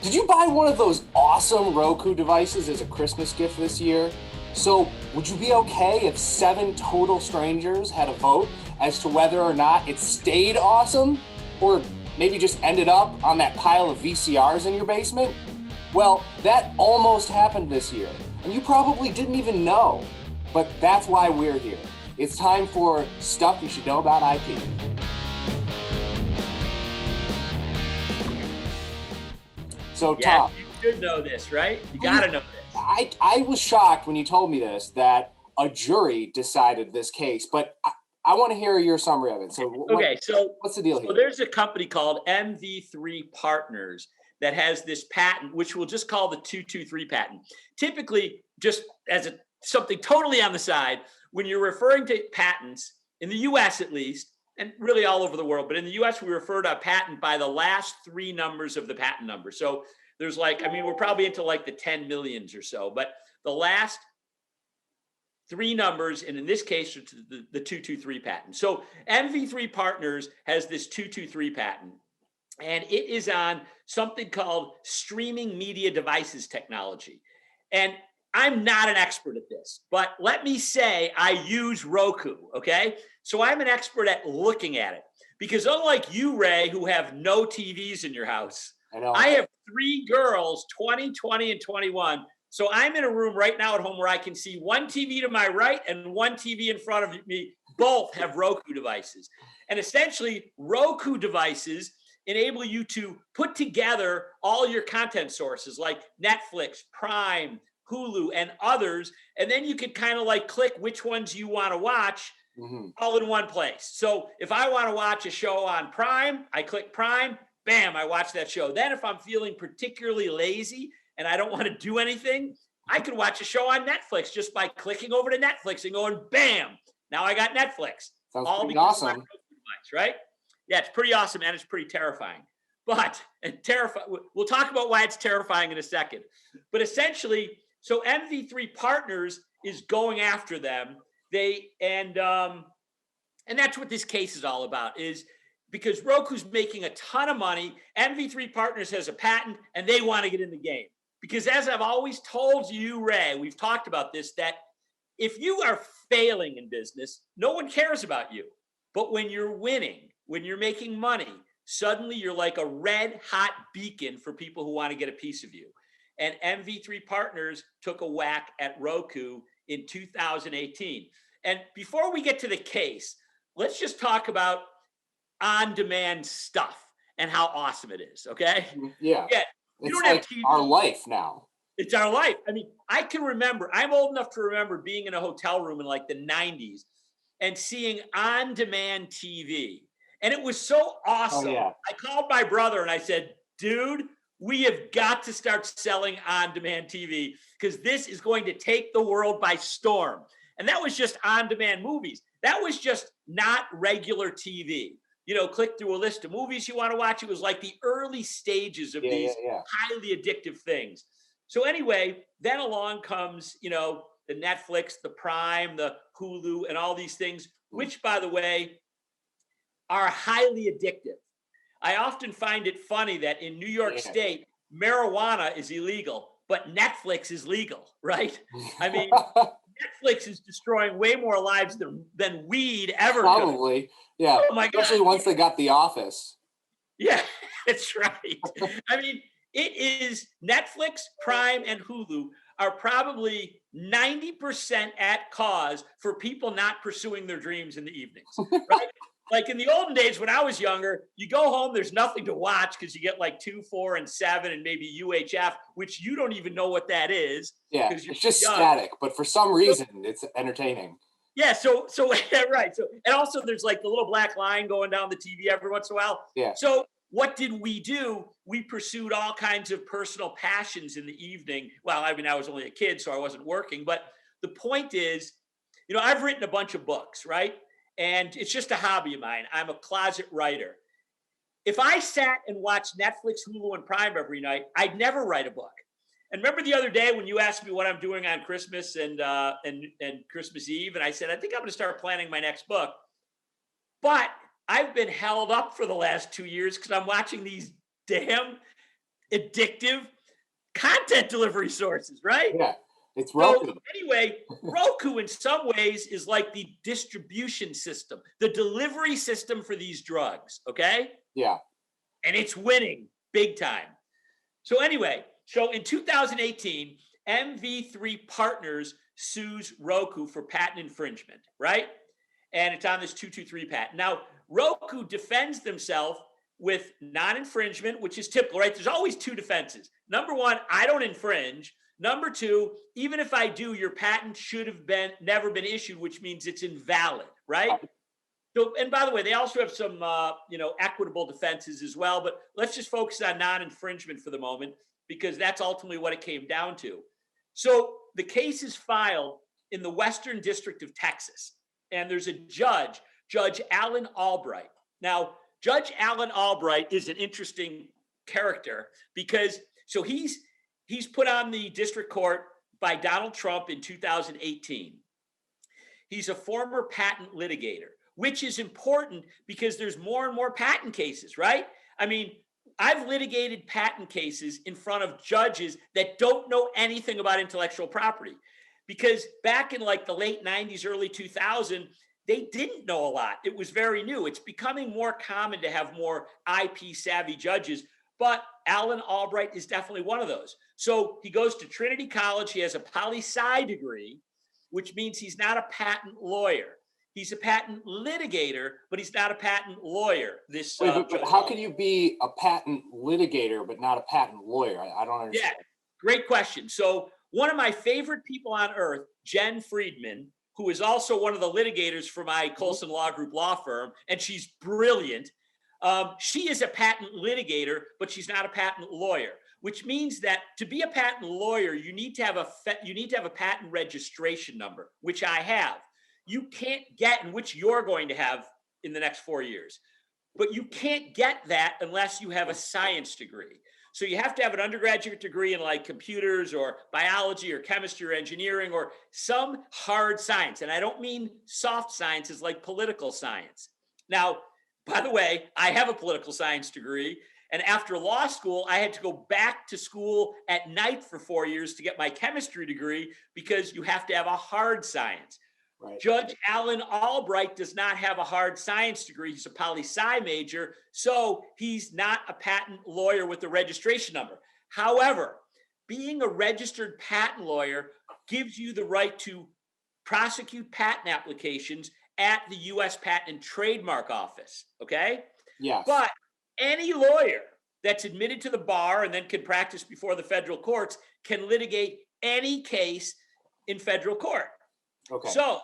Did you buy one of those awesome Roku devices as a Christmas gift this year? So, would you be okay if 7 total strangers had a vote as to whether or not it stayed awesome? Or maybe just ended up on that pile of VCRs in your basement? Well, that almost happened this year, and you probably didn't even know. But that's why we're here. It's time for Stuff You Should Know About IP. So, Tom, you should know this, right? You gotta know this. I was shocked when you told me this, that a jury decided this case, but I want to hear your summary of it. So, what's the deal here? So there's a company called MV3 Partners that has this patent, which we'll just call the 223 patent. Typically, just as something totally on the side, when you're referring to patents, in the US at least, and really all over the world, but in the US, we refer to a patent by the last 3 numbers of the patent number. So there's we're probably into like the 10 millions or so, but the last 3 numbers, and in this case, it's the 223 patent. So MV3 Partners has this 223 patent, and it is on something called streaming media devices technology. And I'm not an expert at this, but let me say I use Roku, okay? So I'm an expert at looking at it, because unlike you, Ray, who have no TVs in your house, I have 3 girls, 20, 20, and 21. So I'm in a room right now at home where I can see 1 TV to my right and 1 TV in front of me. Both have Roku devices. And essentially, Roku devices enable you to put together all your content sources like Netflix, Prime, Hulu, and others. And then you can kind of like click which ones you want to watch all in one place. So if I want to watch a show on Prime, I click Prime, bam, I watch that show. Then if I'm feeling particularly lazy and I don't want to do anything, I can watch a show on Netflix just by clicking over to Netflix and going, bam, now I got Netflix. Sounds pretty awesome. Device, right? Yeah, it's pretty awesome and it's pretty terrifying. We'll talk about why it's terrifying in a second. But essentially, so MV3 Partners is going after them. And that's what this case is all about, is because Roku's making a ton of money. MV3 Partners has a patent and they want to get in the game. Because as I've always told you, Ray, we've talked about this, that if you are failing in business, no one cares about you. But when you're winning, when you're making money, suddenly you're like a red hot beacon for people who want to get a piece of you. And MV3 Partners took a whack at Roku in 2018. And before we get to the case, let's just talk about on-demand stuff and how awesome it is, okay? Yeah. You it's don't like have TV. Our life now. It's our life. I mean, I can remember, I'm old enough to remember being in a hotel room in like the 90s and seeing on-demand TV. And it was so awesome. Oh, yeah. I called my brother and I said, dude, we have got to start selling on-demand TV because this is going to take the world by storm. And that was just on-demand movies. That was just not regular TV. You know, click through a list of movies you want to watch. It was like the early stages of these highly addictive things. So anyway, then along comes, the Netflix, the Prime, the Hulu, and all these things, which, by the way, are highly addictive. I often find it funny that in New York State, marijuana is illegal, but Netflix is legal, right? I mean, Netflix is destroying way more lives than weed ever could. Probably, yeah. Oh my God. Especially once they got The Office. Yeah, that's right. I mean, it is Netflix, Prime, and Hulu are probably 90% at cause for people not pursuing their dreams in the evenings, right? Like in the olden days when I was younger, you go home, there's nothing to watch because you get like 2, 4, and 7 and maybe UHF, which you don't even know what that is. Yeah, it's just static, but for some reason it's entertaining. Yeah, so right. So and also there's like the little black line going down the TV every once in a while. Yeah. So what did we do? We pursued all kinds of personal passions in the evening. Well, I mean, I was only a kid, so I wasn't working. But the point is, I've written a bunch of books, right? And it's just a hobby of mine. I'm a closet writer. If I sat and watched Netflix, Hulu, and Prime every night, I'd never write a book. And remember the other day when you asked me what I'm doing on Christmas and Christmas Eve, and I said, I think I'm going to start planning my next book. But I've been held up for the last 2 years because I'm watching these damn addictive content delivery sources, right? Yeah, it's Roku. So anyway, Roku in some ways is like the distribution system, the delivery system for these drugs, okay? Yeah. And it's winning big time. So anyway, so in 2018, MV3 Partners sues Roku for patent infringement, right? And it's on this 223 patent. Now, Roku defends themselves with non-infringement, which is typical, right? There's always two defenses. Number one, I don't infringe. Number two, even if I do, your patent should have never been issued, which means it's invalid, right? So, and by the way, they also have some, equitable defenses as well. But let's just focus on non-infringement for the moment, because that's ultimately what it came down to. So the case is filed in the Western District of Texas, and there's a judge, Judge Alan Albright. Now, Judge Alan Albright is an interesting character because he's put on the district court by Donald Trump in 2018. He's a former patent litigator, which is important because there's more and more patent cases, right? I mean, I've litigated patent cases in front of judges that don't know anything about intellectual property, because back in like the late 90s, early 2000, they didn't know a lot. It was very new. It's becoming more common to have more IP savvy judges, but Alan Albright is definitely one of those. So he goes to Trinity College. He has a poli-sci degree, which means he's not a patent lawyer. He's a patent litigator, but he's not a patent lawyer. But how can you be a patent litigator but not a patent lawyer? I don't understand. Yeah, great question. So one of my favorite people on earth, Jen Friedman, who is also one of the litigators for my Colson Law Group law firm, and she's brilliant. She is a patent litigator, but she's not a patent lawyer, which means that to be a patent lawyer, you need to have a patent registration number, which I have. You can't get, and which you're going to have in the next 4 years, but you can't get that unless you have a science degree. So you have to have an undergraduate degree in like computers or biology or chemistry or engineering or some hard science. And I don't mean soft sciences like political science. Now, by the way, I have a political science degree. And after law school, I had to go back to school at night for 4 years to get my chemistry degree because you have to have a hard science. Right. Judge Alan Albright does not have a hard science degree. He's a poli-sci major, so he's not a patent lawyer with a registration number. However, being a registered patent lawyer gives you the right to prosecute patent applications at the U.S. Patent and Trademark Office, okay? Yeah. But any lawyer that's admitted to the bar and then can practice before the federal courts can litigate any case in federal court. Okay. So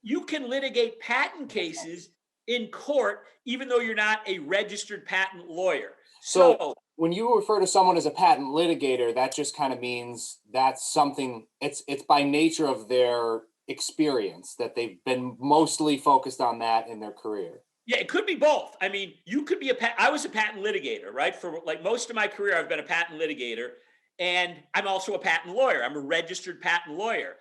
you can litigate patent cases in court, even though you're not a registered patent lawyer. So when you refer to someone as a patent litigator, that just kind of means that's something, it's by nature of their experience that they've been mostly focused on that in their career. Yeah, it could be both. I mean, you could be I was a patent litigator, right? For like most of my career, I've been a patent litigator, and I'm also a patent lawyer. I'm a registered patent lawyer.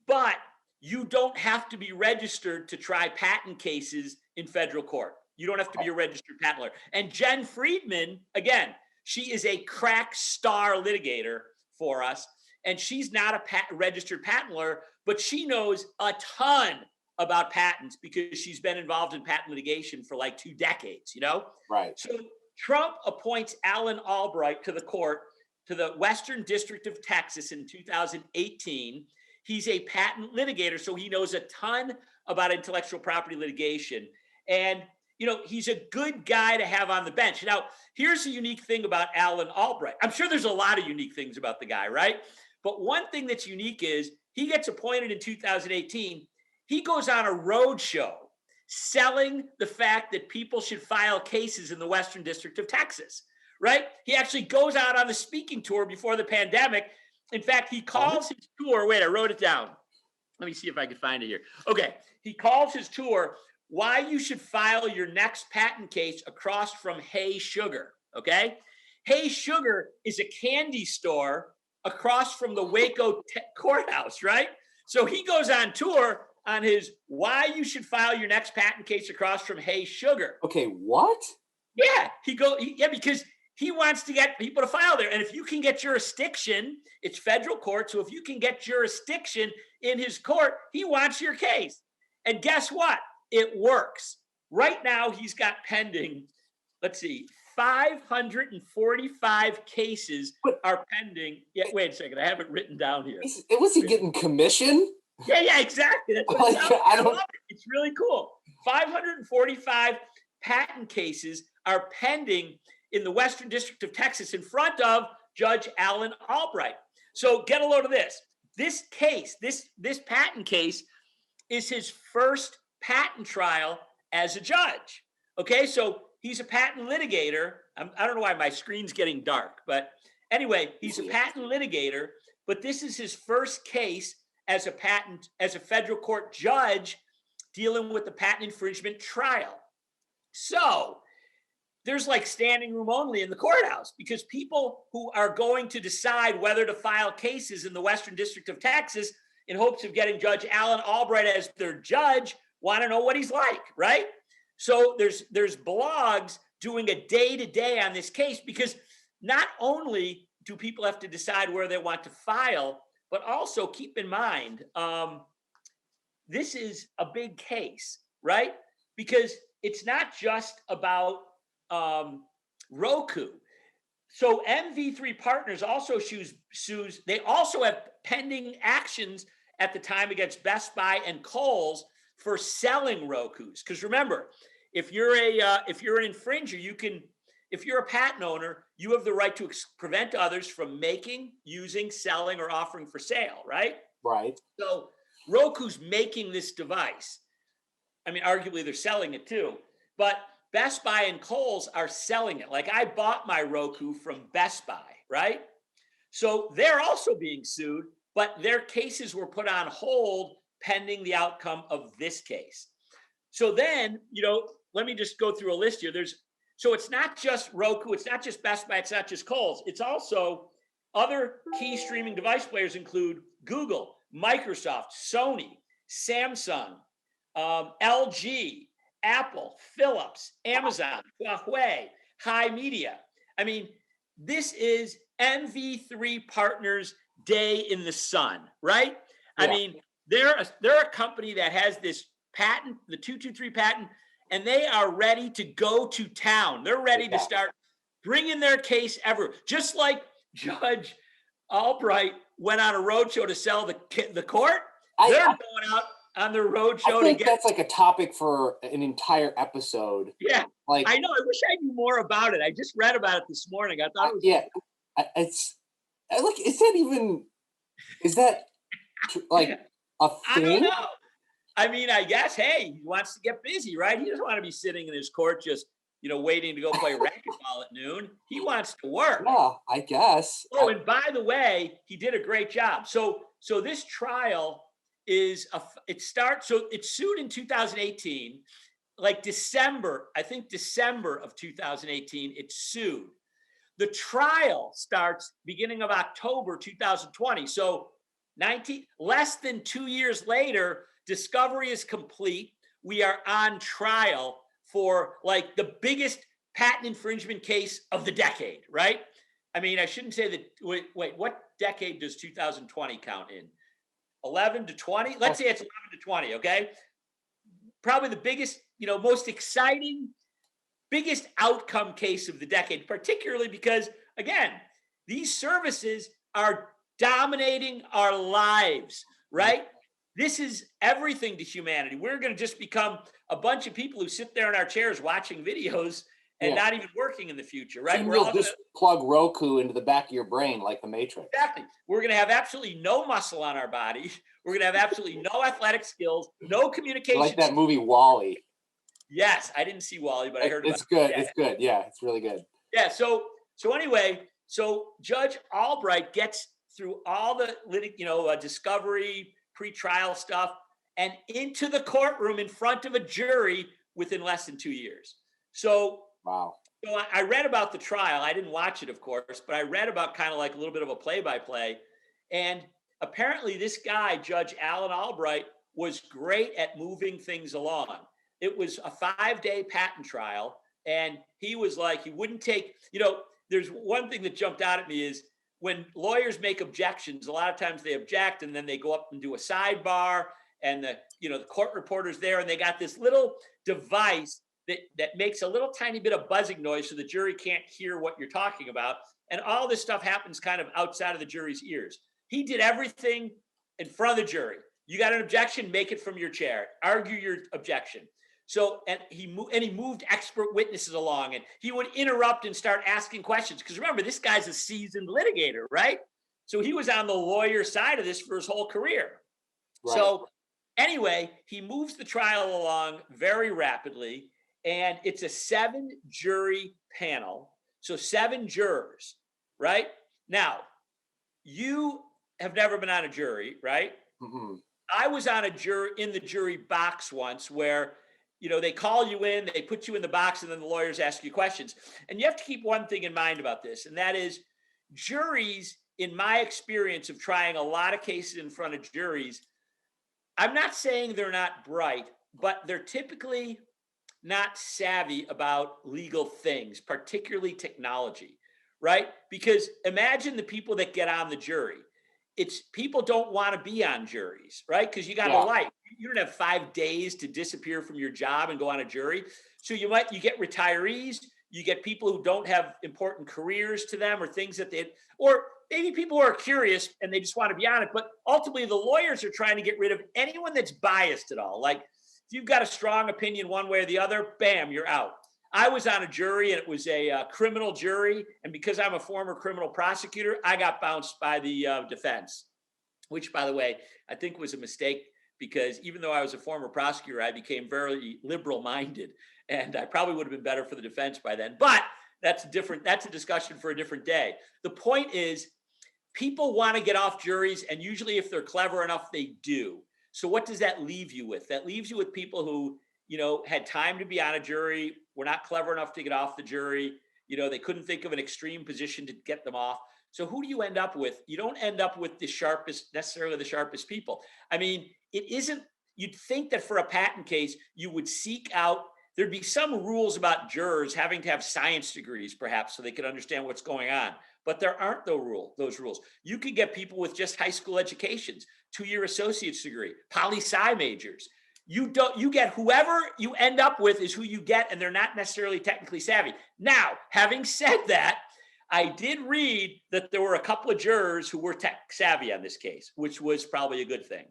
But you don't have to be registered to try patent cases in federal court. You don't have to be a registered patent lawyer. And Jen Friedman, again, she is a crack star litigator for us. And she's not a registered patent lawyer, but she knows a ton about patents because she's been involved in patent litigation for like 2 decades, you know? Right. So Trump appoints Alan Albright to the court, to the Western District of Texas in 2018. He's a patent litigator, so he knows a ton about intellectual property litigation. And, you know, he's a good guy to have on the bench. Now, here's the unique thing about Alan Albright. I'm sure there's a lot of unique things about the guy, right? But one thing that's unique is he gets appointed in 2018. He goes on a road show selling the fact that people should file cases in the Western District of Texas, right? He actually goes out on the speaking tour before the pandemic. In fact, he calls his tour, wait, I wrote it down. Let me see if I can find it here. Okay, he calls his tour, Why You Should File Your Next Patent Case Across from Hey Sugar, okay? Hey Sugar is a candy store across from the Waco courthouse, right? So he goes on tour on his Why You Should File Your Next Patent Case Across from Hey Sugar. Okay, what? Yeah, because he wants to get people to file there. And if you can get jurisdiction, it's federal court. So if you can get jurisdiction in his court, he wants your case. And guess what? It works. Right now, he's got pending, let's see, 545 cases are pending. Yeah, wait a second. I have it written down here. Was he getting commission? Yeah, exactly. That's what I love it. It's really cool. 545 patent cases are pending in the Western District of Texas in front of Judge Alan Albright. So get a load of this. This case, this patent case, is his first patent trial as a judge. Okay, so he's a patent litigator. I don't know why my screen's getting dark, but anyway, he's a patent litigator, but this is his first case as a federal court judge dealing with the patent infringement trial. So there's like standing room only in the courthouse because people who are going to decide whether to file cases in the Western District of Texas in hopes of getting Judge Alan Albright as their judge want to know what he's like, right? So there's blogs doing a day-to-day on this case because not only do people have to decide where they want to file, but also keep in mind, this is a big case, right? Because it's not just about Roku. So MV3 Partners also sues. They also have pending actions at the time against Best Buy and Kohl's for selling Rokus. Because remember, if you're an infringer, if you're a patent owner, you have the right to prevent others from making, using, selling, or offering for sale, right? Right. So Roku's making this device. I mean, arguably they're selling it too, but Best Buy and Kohl's are selling it. Like I bought my Roku from Best Buy, right? So they're also being sued, but their cases were put on hold pending the outcome of this case. So then, let me just go through a list here. So it's not just Roku, it's not just Best Buy, it's not just Kohl's. It's also other key streaming device players include Google, Microsoft, Sony, Samsung, LG, Apple, Philips, Amazon, Huawei, High Media. I mean, this is MV3 Partners Day in the Sun, right? Yeah. I mean, they're a company that has this patent, the 223 patent, and they are ready to go to town. They're ready to start bringing their case ever. Just like Judge Albright went on a roadshow to sell the court, they're going out on the roadshow. I think that's like a topic for an entire episode. Yeah, like I know. I wish I knew more about it. I just read about it this morning. I thought it was is that like a thing? I don't know. I mean, I guess, hey, he wants to get busy, right? He doesn't want to be sitting in his court just, waiting to go play racquetball at noon. He wants to work. Yeah, I guess. Oh, and by the way, he did a great job. So this trial it's sued in 2018, like December of 2018, it's sued. The trial starts beginning of October 2020. So less than 2 years later, discovery is complete. We are on trial for like the biggest patent infringement case of the decade, right? I mean, I shouldn't say that. Wait, what decade does 2020 count in? 11 to 20? Let's say it's 11 to 20, okay? Probably the biggest, most exciting, biggest outcome case of the decade, particularly because, again, these services are dominating our lives, right? This is everything to humanity. We're going to just become a bunch of people who sit there in our chairs watching videos and not even working in the future, right? So we'll just plug Roku into the back of your brain like the Matrix. Exactly. We're going to have absolutely no muscle on our body. We're going to have absolutely no athletic skills, no communication. Like that movie WALL-E. Yes, I didn't see WALL-E, but I heard about it. It's good. It's good. Yeah, it's really good. Yeah. So anyway, Judge Albright gets through all the discovery, pre-trial stuff, and into the courtroom in front of a jury within less than 2 years. So, wow. So I read about the trial. I didn't watch it, of course, but I read about kind of like a little bit of a play-by-play. And apparently this guy, Judge Alan Albright, was great at moving things along. It was a 5-day patent trial. And he was like, he wouldn't take, there's one thing that jumped out at me is when lawyers make objections, a lot of times they object and then they go up and do a sidebar, and the court reporter's there, and they got this little device that makes a little tiny bit of buzzing noise so the jury can't hear what you're talking about. And all this stuff happens kind of outside of the jury's ears. He did everything in front of the jury. You got an objection, make it from your chair. Argue your objection. So, and he moved expert witnesses along, and he would interrupt and start asking questions. Because remember, this guy's a seasoned litigator, right? So he was on the lawyer side of this for his whole career. Right. So anyway, he moves the trial along very rapidly, and it's a 7-jury panel. So 7 jurors, right? Now, you have never been on a jury, right? Mm-hmm. I was on in the jury box once where, they call you in, they put you in the box, and then the lawyers ask you questions. And you have to keep one thing in mind about this, and that is juries, in my experience of trying a lot of cases in front of juries, I'm not saying they're not bright, but they're typically not savvy about legal things, particularly technology, right? Because imagine the people that get on the jury. It's people don't want to be on juries, right? Because you got a life. You don't have 5 days to disappear from your job and go on a jury. So you get retirees, you get people who don't have important careers to them or things that or maybe people who are curious and they just want to be on it. But ultimately, the lawyers are trying to get rid of anyone that's biased at all. Like if you've got a strong opinion one way or the other, bam, you're out. I was on a jury, and it was a criminal jury. And because I'm a former criminal prosecutor, I got bounced by the defense, which, by the way, I think was a mistake, because even though I was a former prosecutor, I became very liberal-minded, and I probably would have been better for the defense by then. But that's a discussion for a different day. The point is, people want to get off juries, and usually if they're clever enough, they do. So what does that leave you with? That leaves you with people who, had time to be on a jury, were not clever enough to get off the jury. They couldn't think of an extreme position to get them off. So who do you end up with? You don't end up with necessarily the sharpest people. I mean, you'd think that for a patent case, you would seek out, there'd be some rules about jurors having to have science degrees, perhaps, so they could understand what's going on. But there aren't those rules. You could get people with just high school educations, 2-year associate's degree, poli-sci majors. You get whoever you end up with is who you get, and they're not necessarily technically savvy. Now, having said that, I did read that there were a couple of jurors who were tech savvy on this case, which was probably a good thing.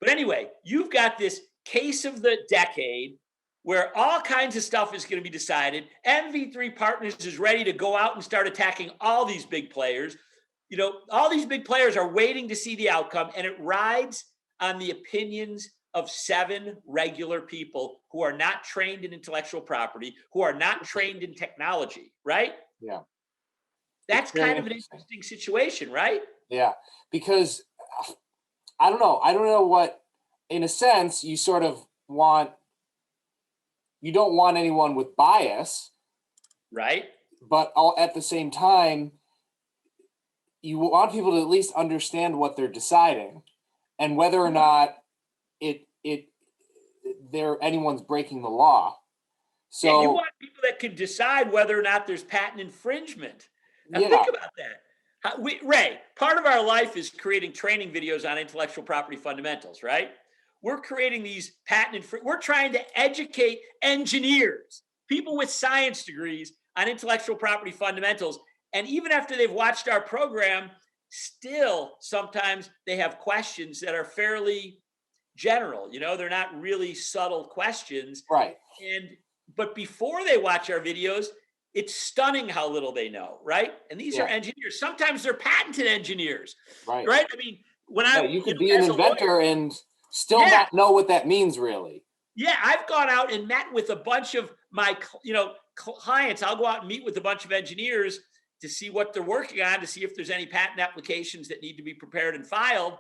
But anyway, you've got this case of the decade where all kinds of stuff is going to be decided. MV3 Partners is ready to go out and start attacking all these big players. All these big players are waiting to see the outcome, and it rides on the opinions of 7 regular people who are not trained in intellectual property, who are not trained in technology, right? Yeah. That's kind of an interesting situation, right? Yeah, because I don't know what, in a sense, you sort of you don't want anyone with bias. Right. But at the same time, you want people to at least understand what they're deciding and whether or not anyone's breaking the law. So yeah, you want people that can decide whether or not there's patent infringement. Now think about that. Ray, part of our life is creating training videos on intellectual property fundamentals, right? We're creating these we're trying to educate engineers, people with science degrees, on intellectual property fundamentals. And even after they've watched our program, still sometimes they have questions that are fairly general. They're not really subtle questions. Right. But before they watch our videos, it's stunning how little they know, right? And these are engineers. Sometimes they're patented engineers, right? I mean, you could be an inventor and still not know what that means, really. Yeah, I've gone out and met with a bunch of my, clients. I'll go out and meet with a bunch of engineers to see what they're working on, to see if there's any patent applications that need to be prepared and filed.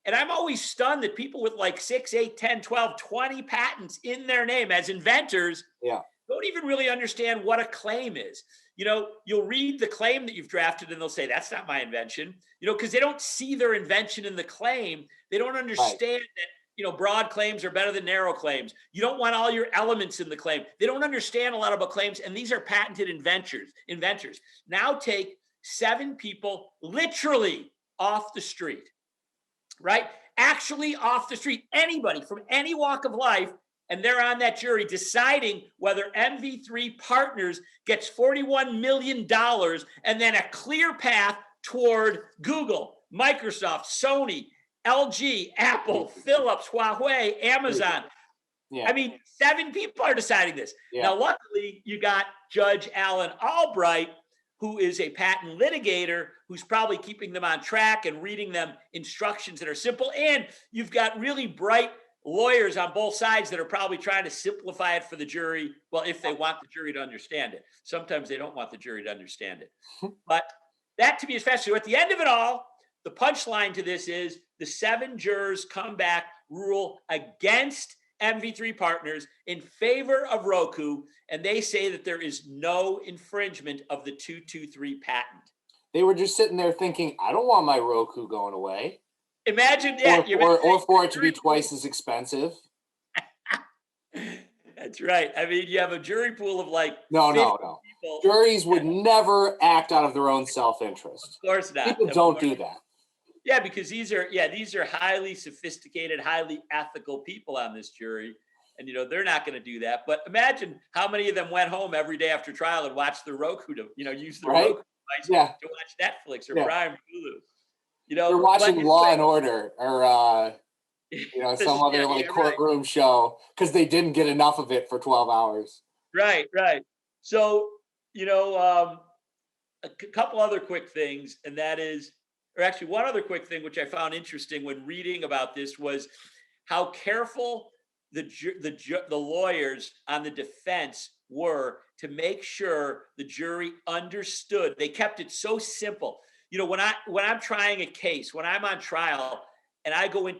And I'm always stunned that people with like 6, 8, 10, 12, 20 patents in their name as inventors don't even really understand what a claim is. You'll read the claim that you've drafted and they'll say, that's not my invention, because they don't see their invention in the claim. They don't understand that, broad claims are better than narrow claims. You don't want all your elements in the claim. They don't understand a lot about claims, and these are patented inventors. Now take 7 people literally off the street, right? Actually off the street, anybody from any walk of life, and they're on that jury deciding whether MV3 Partners gets $41 million and then a clear path toward Google, Microsoft, Sony, LG, Apple, Philips, Huawei, Amazon. Yeah. I mean, 7 people are deciding this. Yeah. Now, luckily, you got Judge Alan Albright, who is a patent litigator, who's probably keeping them on track and reading them instructions that are simple. And you've got really bright lawyers on both sides that are probably trying to simplify it for the jury. Well, if they want the jury to understand it. Sometimes they don't want the jury to understand it. But that to me is fascinating. So at the end of it all, the punchline to this is the 7 jurors come back, rule against MV3 Partners in favor of Roku, and they say that there is no infringement of the 223 patent. They were just sitting there thinking, I don't want my Roku going away. Imagine, or for it to be twice as expensive. That's right. I mean, you have a jury pool of No. people. Juries would never act out of their own self-interest. Of course not. People don't do that. Yeah, because these are highly sophisticated, highly ethical people on this jury. And, they're not going to do that. But imagine how many of them went home every day after trial and watched the Roku to, use the Roku device to watch Netflix or Prime or Hulu. They're watching Law and Order or, some other courtroom show because they didn't get enough of it for 12 hours. Right. So, a couple other quick things, and that is, or actually one other quick thing, which I found interesting when reading about this, was how careful the lawyers on the defense were to make sure the jury understood. They kept it so simple. When I'm trying a case, when I'm on trial and I go in,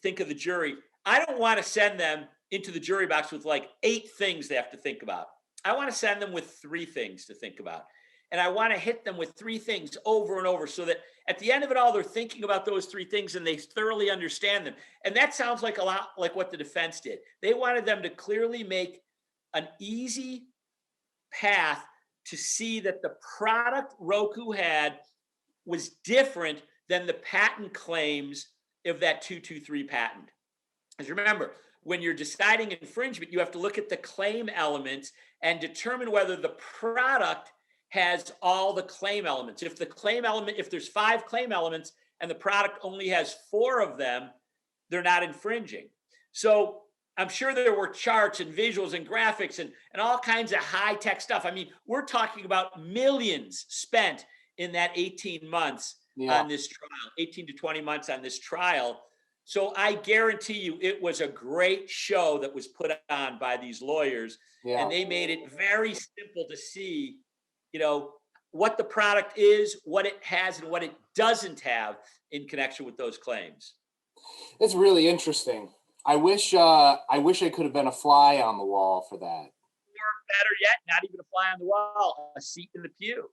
think of the jury, I don't want to send them into the jury box with 8 things they have to think about. I want to send them with 3 things to think about. And I want to hit them with 3 things over and over so that at the end of it all, they're thinking about those 3 things and they thoroughly understand them. And that sounds like a lot like what the defense did. They wanted them to clearly make an easy path to see that the product Roku had was different than the patent claims of that 223 patent. As you remember, when you're deciding infringement, you have to look at the claim elements and determine whether the product has all the claim elements. If there's 5 claim elements and the product only has 4 of them, they're not infringing. So I'm sure there were charts and visuals and graphics and all kinds of high-tech stuff. I mean, we're talking about millions spent in that 18 months on this trial, 18 to 20 months on this trial. So I guarantee you it was a great show that was put on by these lawyers. Yeah. And they made it very simple to see, what the product is, what it has, and what it doesn't have in connection with those claims. It's really interesting. I wish I could have been a fly on the wall for that. Or better yet, not even a fly on the wall, a seat in the pew.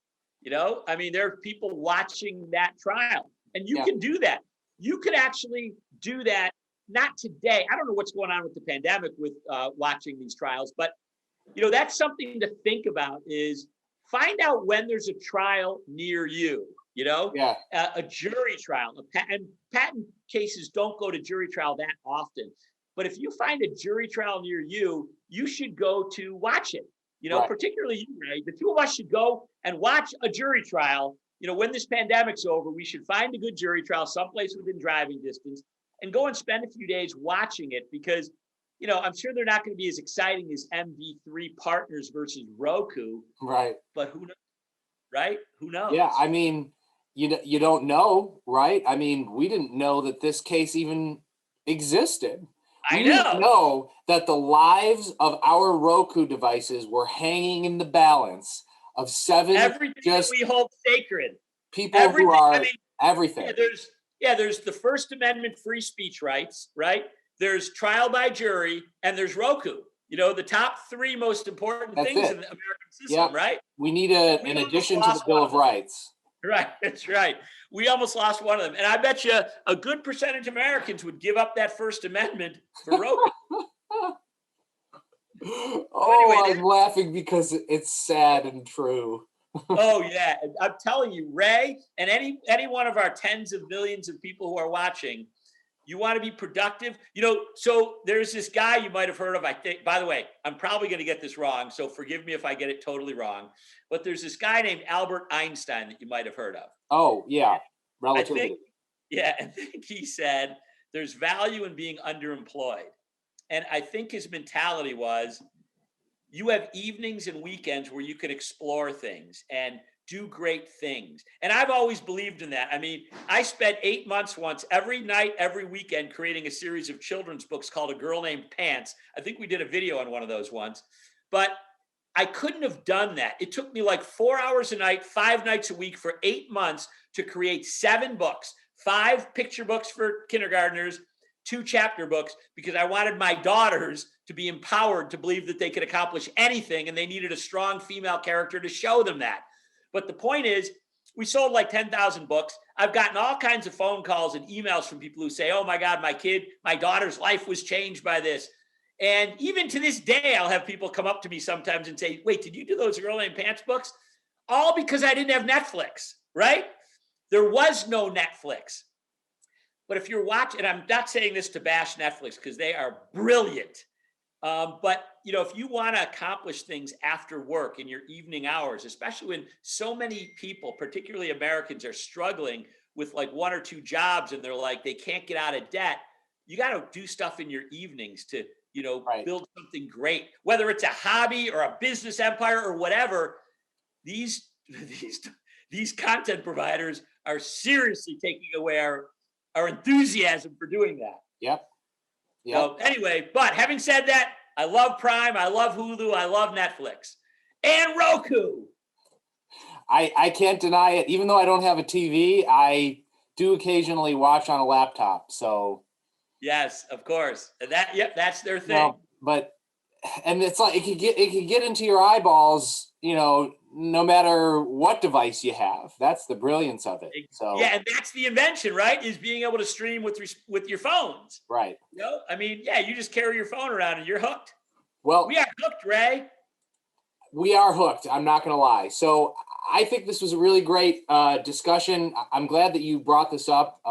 I mean, there are people watching that trial, and you can do that. You could actually do that, not today. I don't know what's going on with the pandemic with watching these trials, but, that's something to think about is find out when there's a trial near you, a jury trial. And patent cases don't go to jury trial that often. But if you find a jury trial near you, you should go to watch it. Particularly you, Ray, the 2 of us should go and watch a jury trial. When this pandemic's over, we should find a good jury trial someplace within driving distance and go and spend a few days watching it because, I'm sure they're not going to be as exciting as MV3 Partners versus Roku. Right. But who knows? Right? Who knows? Yeah. I mean, you don't know, right? I mean, we didn't know that this case even existed. We didn't know that the lives of our Roku devices were hanging in the balance of 7 everything that we hold sacred. People who are everything. There's the First Amendment free speech rights, right? There's trial by jury, and there's Roku. The top 3 most important things in the American system, right? We need an addition to the Bill of Rights. Right, that's right. We almost lost one of them. And I bet you a good percentage of Americans would give up that First Amendment for Roku. Oh, Anyway, I'm laughing because it's sad and true. oh yeah, I'm telling you, Ray, and any one of our tens of millions of people who are watching, you want to be productive. So there's this guy you might have heard of. I think, by the way, I'm probably going to get this wrong, so forgive me if I get it totally wrong. But there's this guy named Albert Einstein that you might have heard of. Oh, yeah. I Relativity. think, yeah, I think he said there's value in being underemployed. And I think his mentality was you have evenings and weekends where you can explore things and do great things. And I've always believed in that. I mean, I spent 8 months once, every night, every weekend, creating a series of children's books called A Girl Named Pants. I think we did a video on one of those once. But I couldn't have done that. It took me like 4 hours a night, 5 nights a week for 8 months to create 7 books, 5 picture books for kindergartners, 2 chapter books, because I wanted my daughters to be empowered to believe that they could accomplish anything, and they needed a strong female character to show them that. But the point is, we sold like 10,000 books. I've gotten all kinds of phone calls and emails from people who say, oh my God, my daughter's life was changed by this. And even to this day, I'll have people come up to me sometimes and say, wait, did you do those Girl Named Pants books? All because I didn't have Netflix, right? There was no Netflix. But if you're watching, and I'm not saying this to bash Netflix because they are brilliant. But if you want to accomplish things after work in your evening hours, especially when so many people, particularly Americans, are struggling with like 1 or 2 jobs and they're like, they can't get out of debt. You got to do stuff in your evenings to, Right. build something great, whether it's a hobby or a business empire or whatever. These content providers are seriously taking away our enthusiasm for doing that. Yep. So anyway, but having said that, I love Prime, I love Hulu, I love Netflix and Roku. I can't deny it. Even though I don't have a TV, I do occasionally watch on a laptop. So Yes, of course. And that's their thing. And it's like it could get into your eyeballs, no matter what device you have. That's the brilliance of it. So yeah, and that's the invention, right? Is being able to stream with your phones. Right. I mean, yeah, you just carry your phone around and you're hooked. Well, we are hooked, Ray. We are hooked. I'm not going to lie. So I think this was a really great discussion. I'm glad that you brought this up.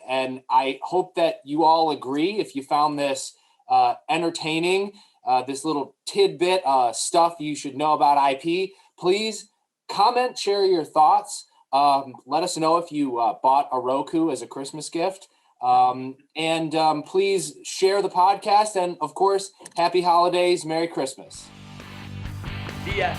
And I hope that you all agree, if you found this entertaining, this little tidbit stuff you should know about IP, please comment, share your thoughts. Let us know if you bought a Roku as a Christmas gift. And please share the podcast. And of course, happy holidays. Merry Christmas. See ya.